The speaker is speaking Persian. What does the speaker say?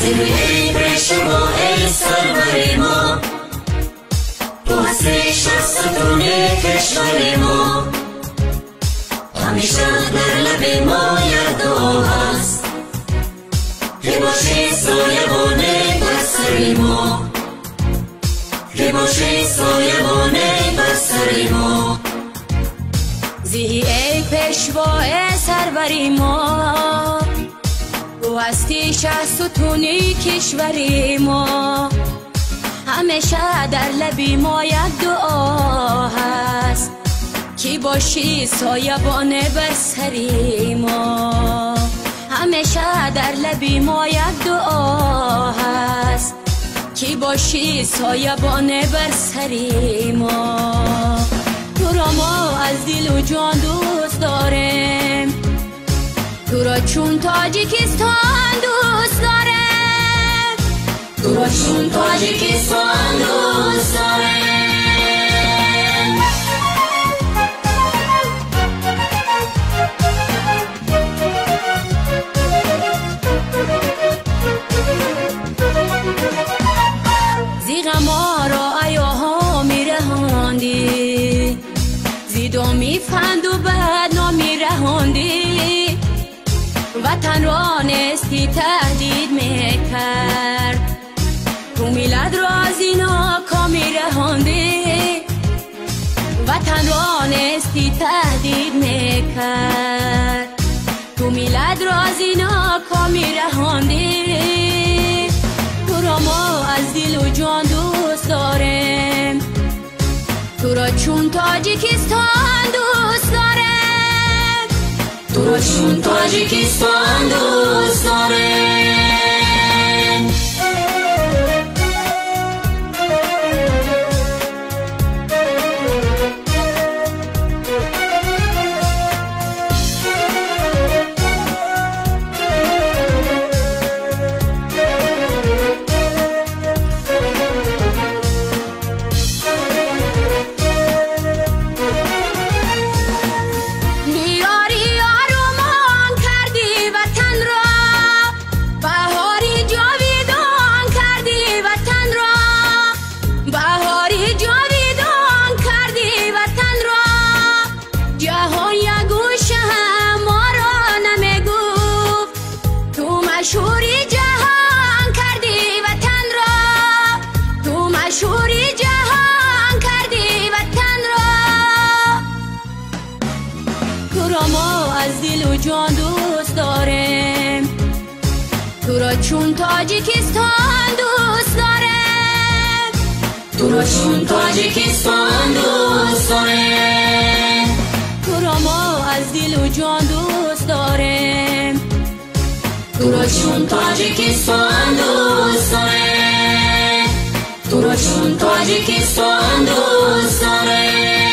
زندگی به شما ای سرور ما، تو هستی شخصتون کشور ما، همیشه در لب ما یک دعا هست که باشی سایبان بر سر ما، که باشی سایبان بر سر ما. زی ای پیشوای سروری ما، تو هستی شخصتونی کشوری ما، همیشه در لبی ما یک دعا هست که باشی سایبان بر سری ما، همیشه در لبی ما یک دعا هست که باشی سایبان بر سری ما. تو را ما از دل و جان دوست داریم، تو را چون تاجیکستان دوست داریم، تو را چون تاجیکستان دوست داریم. زیغ ما را ایاها می رهاندی، زیدو می فند و بدنا می رهاندی، وطن را نستی تهدید می کرد، تو میلاد را زینا کا می رهاندی، وطن را نستی تهدید می کرد، تو میلاد را زینا کا می رهاندی. تو را ما از دل و جان دوست داریم، تو را چون تاجیکستان دوست داریم، تو را چون تاجیکستان دوست داریم. مشهوری جهان کردی وطن را، تو مشهوری جهان کردی وطن را. تو را ما از دل و جان دوست داریم، تو را چون تاجیکستان دوست داریم، تو را چون تاجیکستان دوست داریم. تو را ما از دل و جان دوست داریم، تو را چون تاجیکستان دوست داریم، تو را چون تاجیکستان دوست داریم.